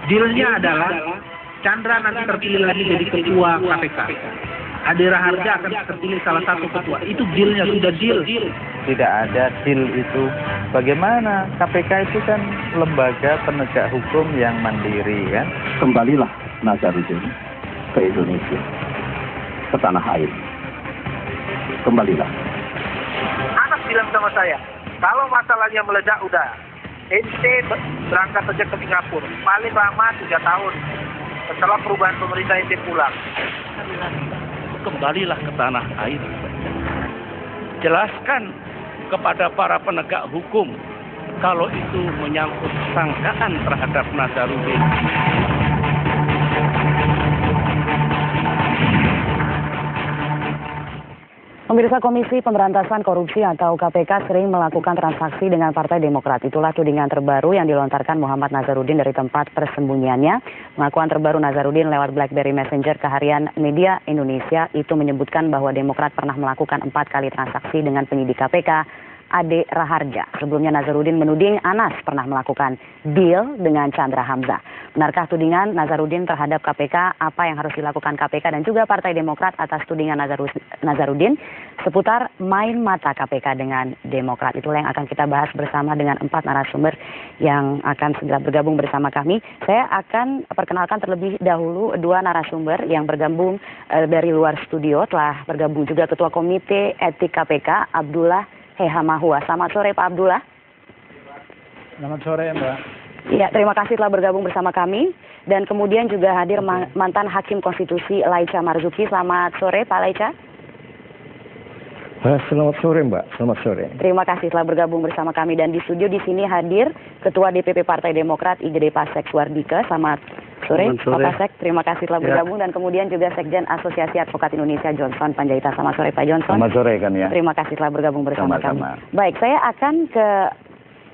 Dealnya adalah Chandra nanti terpilih lagi jadi ketua KPK. Ade Raharja akan terpilih salah satu ketua. Itu dealnya, sudah deal. Tidak ada deal itu. Bagaimana? KPK itu kan lembaga penegak hukum yang mandiri kan. Kembalilah Nazarudin ke Indonesia, ke tanah air. Kembalilah. Anas bilang sama saya, kalau masalahnya meledak udah, ente berangkat saja ke Singapura. Paling lama 3 tahun. Setelah perubahan pemerintah ente pulang. Kembalilah ke tanah air. Jelaskan kepada para penegak hukum kalau itu menyangkut sangkaan terhadap Nazarudin. Pemirsa, Komisi Pemberantasan Korupsi atau KPK sering melakukan transaksi dengan Partai Demokrat. Itulah tudingan terbaru yang dilontarkan Muhammad Nazarudin dari tempat persembunyiannya. Pengakuan terbaru Nazarudin lewat BlackBerry Messenger ke harian Media Indonesia itu menyebutkan bahwa Demokrat pernah melakukan 4 kali transaksi dengan penyidik KPK, Ade Raharja. Sebelumnya Nazarudin menuding Anas pernah melakukan deal dengan Chandra Hamzah. Benarkah tudingan Nazarudin terhadap KPK? Apa yang harus dilakukan KPK dan juga Partai Demokrat atas tudingan Nazarudin seputar main mata KPK dengan Demokrat? Itulah yang akan kita bahas bersama dengan 4 narasumber yang akan segera bergabung bersama kami. Saya akan perkenalkan terlebih dahulu 2 narasumber yang bergabung dari luar studio. Telah bergabung juga Ketua Komite Etik KPK, Abdullah Hehamahua. Selamat sore Pak Abdullah. Selamat sore Mbak. Ya, terima kasih telah bergabung bersama kami. Dan kemudian juga hadir mantan Hakim Konstitusi Laica Marzuki. Selamat sore Pak Laica. Selamat sore Mbak, selamat sore. Terima kasih telah bergabung bersama kami. Dan di studio di sini hadir Ketua DPP Partai Demokrat IGD Pasek Suardike. Selamat sore Pak Pasek, terima kasih telah bergabung. Dan kemudian juga Sekjen Asosiasi Advokat Indonesia Johnson Panjaitan. Selamat sore Pak Johnson. Selamat sore kan ya. Terima kasih telah bergabung bersama kami. Baik, saya akan ke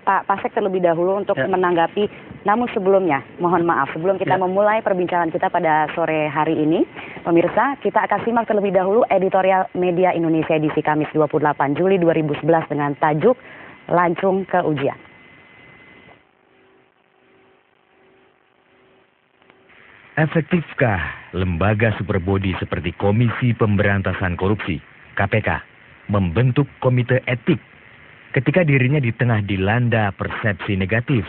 Pak Pasek terlebih dahulu untuk menanggapi. Namun sebelumnya, mohon maaf, sebelum kita memulai perbincangan kita pada sore hari ini, pemirsa, kita akan simak terlebih dahulu editorial Media Indonesia edisi Kamis 28 Juli 2011 dengan tajuk Lancung ke Ujian. Efektifkah lembaga superbody seperti Komisi Pemberantasan Korupsi, KPK, membentuk komite etik ketika dirinya di tengah dilanda persepsi negatif?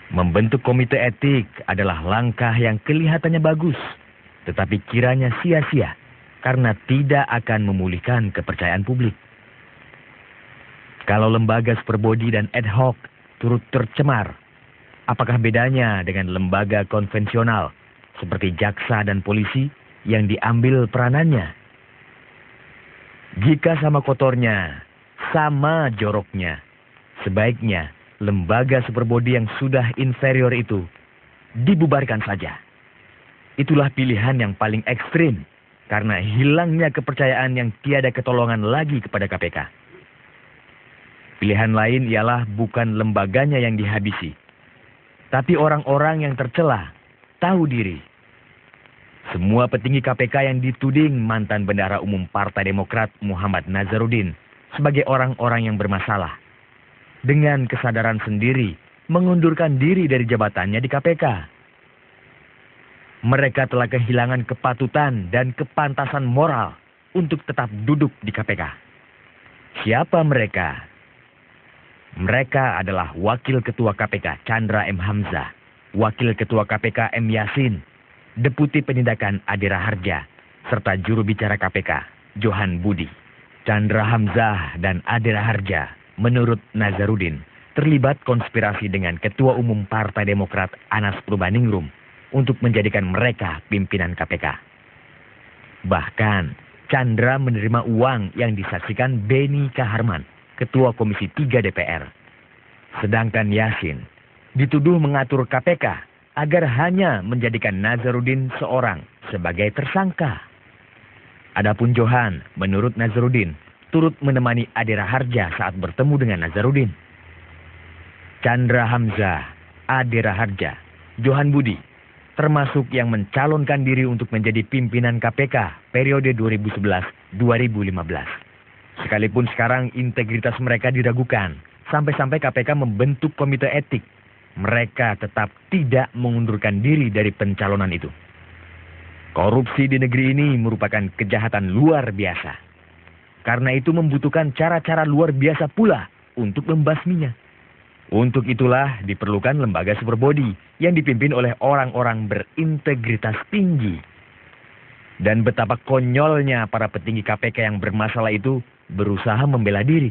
Membentuk komite etik adalah langkah yang kelihatannya bagus, tetapi kiranya sia-sia karena tidak akan memulihkan kepercayaan publik. Kalau lembaga superbody dan ad hoc turut tercemar, apakah bedanya dengan lembaga konvensional seperti jaksa dan polisi yang diambil peranannya? Jika sama kotornya, sama joroknya, sebaiknya lembaga superbody yang sudah inferior itu dibubarkan saja. Itulah pilihan yang paling ekstrim karena hilangnya kepercayaan yang tiada ketolongan lagi kepada KPK. Pilihan lain ialah bukan lembaganya yang dihabisi, tapi orang-orang yang tercela, tahu diri. Semua petinggi KPK yang dituding mantan Bendahara Umum Partai Demokrat Muhammad Nazarudin sebagai orang-orang yang bermasalah, dengan kesadaran sendiri mengundurkan diri dari jabatannya di KPK. Mereka telah kehilangan kepatutan dan kepantasan moral untuk tetap duduk di KPK. Siapa mereka? Mereka adalah Wakil Ketua KPK Chandra M. Hamzah, Wakil Ketua KPK M. Yasin, Deputi Penindakan Ade Raharja, serta juru bicara KPK Johan Budi. Chandra Hamzah dan Ade Raharja menurut Nazarudin terlibat konspirasi dengan Ketua Umum Partai Demokrat Anas Purbaningrum untuk menjadikan mereka pimpinan KPK. Bahkan Chandra menerima uang yang disaksikan Beni Kaharman, Ketua Komisi 3 DPR. Sedangkan Yasin dituduh mengatur KPK agar hanya menjadikan Nazarudin seorang sebagai tersangka. Adapun Johan, menurut Nazarudin, turut menemani Ade Raharja saat bertemu dengan Nazarudin. Chandra Hamzah, Ade Raharja, Johan Budi, termasuk yang mencalonkan diri untuk menjadi pimpinan KPK periode 2011-2015. Sekalipun sekarang integritas mereka diragukan, sampai-sampai KPK membentuk komite etik mereka tetap tidak mengundurkan diri dari pencalonan itu. Korupsi di negeri ini merupakan kejahatan luar biasa. Karena itu membutuhkan cara-cara luar biasa pula untuk membasminya. Untuk itulah diperlukan lembaga superbody yang dipimpin oleh orang-orang berintegritas tinggi. Dan betapa konyolnya para petinggi KPK yang bermasalah itu berusaha membela diri.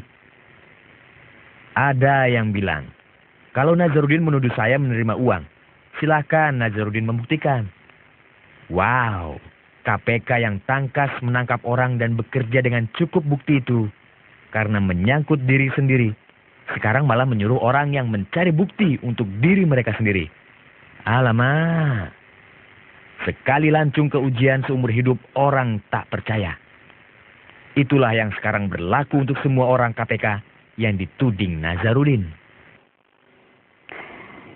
Ada yang bilang, kalau Nazarudin menuduh saya menerima uang, silakan Nazarudin membuktikan. Wow, KPK yang tangkas menangkap orang dan bekerja dengan cukup bukti itu karena menyangkut diri sendiri. Sekarang malah menyuruh orang yang mencari bukti untuk diri mereka sendiri. Alamak, sekali lancung ke ujian seumur hidup orang tak percaya. Itulah yang sekarang berlaku untuk semua orang KPK yang dituding Nazarudin.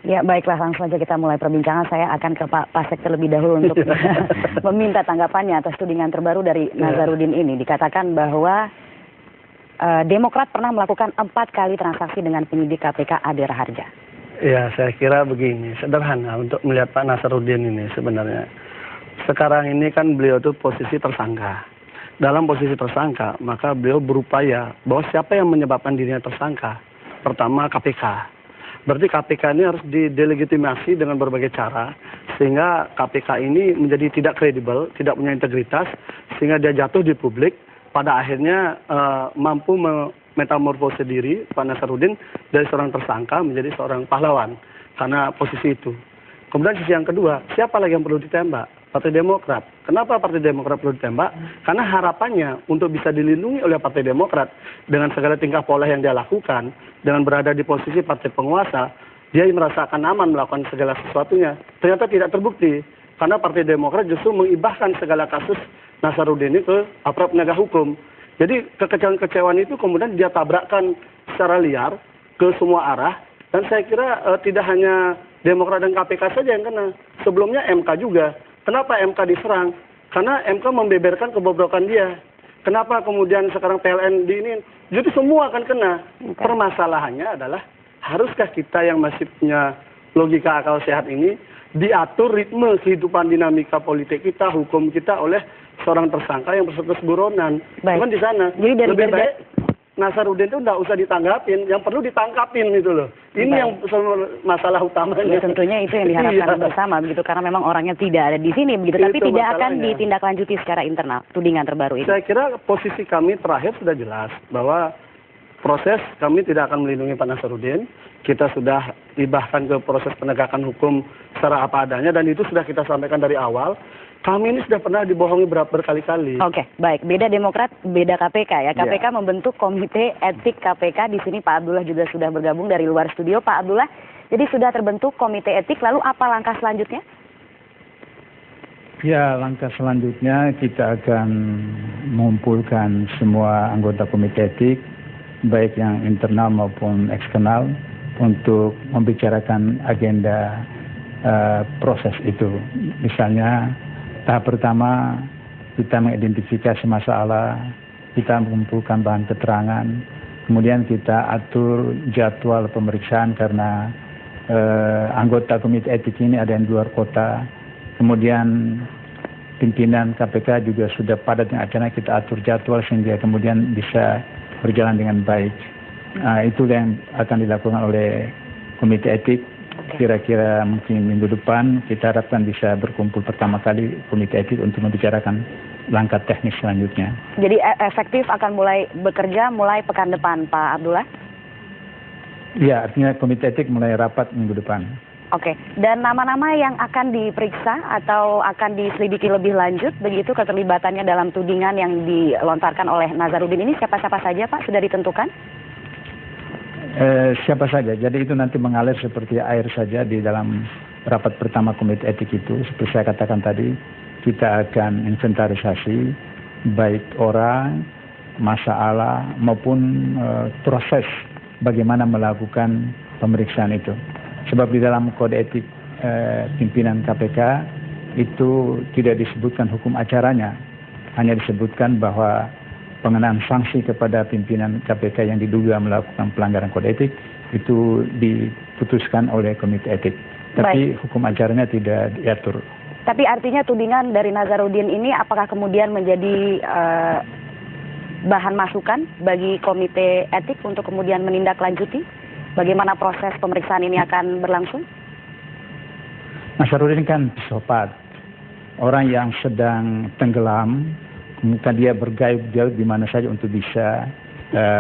Ya baiklah, langsung saja kita mulai perbincangan. Saya akan ke Pak Pasek terlebih dahulu untuk meminta tanggapannya atas tudingan terbaru dari Nazarudin ini. Dikatakan bahwa Demokrat pernah melakukan 4 kali transaksi dengan penyidik KPK Ade Raharja. Ya, saya kira begini, sederhana untuk melihat Pak Nazarudin ini sebenarnya. Sekarang ini kan beliau itu posisi tersangka. Dalam posisi tersangka, maka beliau berupaya bahwa siapa yang menyebabkan dirinya tersangka. Pertama KPK. Berarti KPK ini harus didelegitimasi dengan berbagai cara, sehingga KPK ini menjadi tidak kredibel, tidak punya integritas, sehingga dia jatuh di publik, pada akhirnya mampu metamorfose diri Pak Nazarudin dari seorang tersangka menjadi seorang pahlawan, karena posisi itu. Kemudian sisi yang kedua, siapa lagi yang perlu ditembak? Partai Demokrat. Kenapa Partai Demokrat perlu ditembak? Karena harapannya untuk bisa dilindungi oleh Partai Demokrat dengan segala tingkah pola yang dia lakukan, dengan berada di posisi partai penguasa, dia merasakan aman melakukan segala sesuatunya. Ternyata tidak terbukti, karena Partai Demokrat justru mengibahkan segala kasus Nazarudin ini ke aparat penegak hukum. Jadi kekecewaan-kekecewaan itu kemudian dia tabrakkan secara liar ke semua arah, dan saya kira tidak hanya Demokrat dan KPK saja yang kena. Sebelumnya MK juga. Kenapa MK diserang? Karena MK membeberkan kebobrokan dia. Kenapa kemudian sekarang PLN di ini? Jadi semua akan kena. Permasalahannya adalah, haruskah kita yang masih punya logika akal sehat ini diatur ritme kehidupan dinamika politik kita, hukum kita oleh seorang tersangka yang berstatus buronan? Cuman di sana. Jadi lebih baik Nazarudin itu tidak usah ditanggapin, yang perlu ditangkapin gitu loh. Ini yang masalah utamanya. Ya, tentunya itu yang diharapkan bersama begitu, karena memang orangnya tidak ada di sini begitu, tapi itu tidak masalahnya. akan ditindaklanjuti secara internal tudingan terbaru ini. Saya kira posisi kami terakhir sudah jelas bahwa proses kami tidak akan melindungi Pak Nazarudin. Kita sudah ibahkan ke proses penegakan hukum secara apa adanya, dan itu sudah kita sampaikan dari awal. Kami ini sudah pernah dibohongi berkali-kali. Oke, baik. Beda Demokrat, beda KPK ya. KPK membentuk Komite Etik KPK. Di sini Pak Abdullah juga sudah bergabung dari luar studio. Pak Abdullah, jadi sudah terbentuk Komite Etik. Lalu apa langkah selanjutnya? Ya, langkah selanjutnya kita akan mengumpulkan semua anggota Komite Etik, baik yang internal maupun eksternal, untuk membicarakan agenda proses itu. Misalnya, tahap pertama, kita mengidentifikasi masalah, kita mengumpulkan bahan keterangan, kemudian kita atur jadwal pemeriksaan karena anggota Komite Etik ini ada yang di luar kota. Kemudian pimpinan KPK juga sudah padat dengan acara, kita atur jadwal sehingga kemudian bisa berjalan dengan baik. Itu yang akan dilakukan oleh Komite Etik. Kira-kira mungkin minggu depan kita harapkan bisa berkumpul pertama kali Komite Etik untuk membicarakan langkah teknis selanjutnya. Jadi efektif akan mulai bekerja mulai pekan depan, Pak Abdullah? Ya, artinya Komite Etik mulai rapat minggu depan. Oke, dan nama-nama yang akan diperiksa atau akan diselidiki lebih lanjut, begitu keterlibatannya dalam tudingan yang dilontarkan oleh Nazarudin ini, siapa-siapa saja Pak, sudah ditentukan? Siapa saja, jadi itu nanti mengalir seperti air saja di dalam rapat pertama Komite Etik itu. Seperti saya katakan tadi, kita akan inventarisasi baik orang, masalah maupun proses bagaimana melakukan pemeriksaan itu. Sebab di dalam kode etik pimpinan KPK itu tidak disebutkan hukum acaranya, hanya disebutkan bahwa pengenaan sanksi kepada pimpinan KPK yang diduga melakukan pelanggaran kode etik itu diputuskan oleh komite etik. Tapi hukum acaranya tidak diatur. Tapi artinya tudingan dari Nazarudin ini apakah kemudian menjadi bahan masukan bagi komite etik untuk kemudian menindaklanjuti bagaimana proses pemeriksaan ini akan berlangsung? Nazarudin kan psikopat, orang yang sedang tenggelam, kemudian dia bergayut di mana saja untuk bisa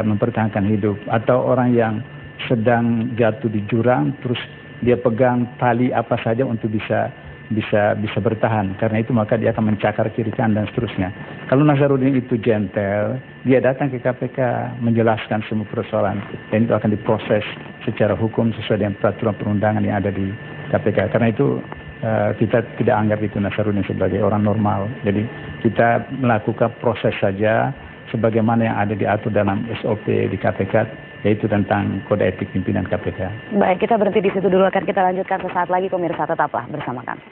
mempertahankan hidup, atau orang yang sedang jatuh di jurang, terus dia pegang tali apa saja untuk bisa bertahan. Karena itu maka dia akan mencakar kiri kanan dan seterusnya. Kalau Nazarudin itu gentle, dia datang ke KPK menjelaskan semua persoalan dan itu akan diproses secara hukum sesuai dengan peraturan perundangan yang ada di KPK. Karena itu kita tidak anggap itu Nazarudin sebagai orang normal. Jadi kita melakukan proses saja sebagaimana yang ada diatur dalam SOP di KPK, yaitu tentang kode etik pimpinan KPK. Baik, kita berhenti di situ dulu, akan kita lanjutkan sesaat lagi, pemirsa tetaplah bersama kami.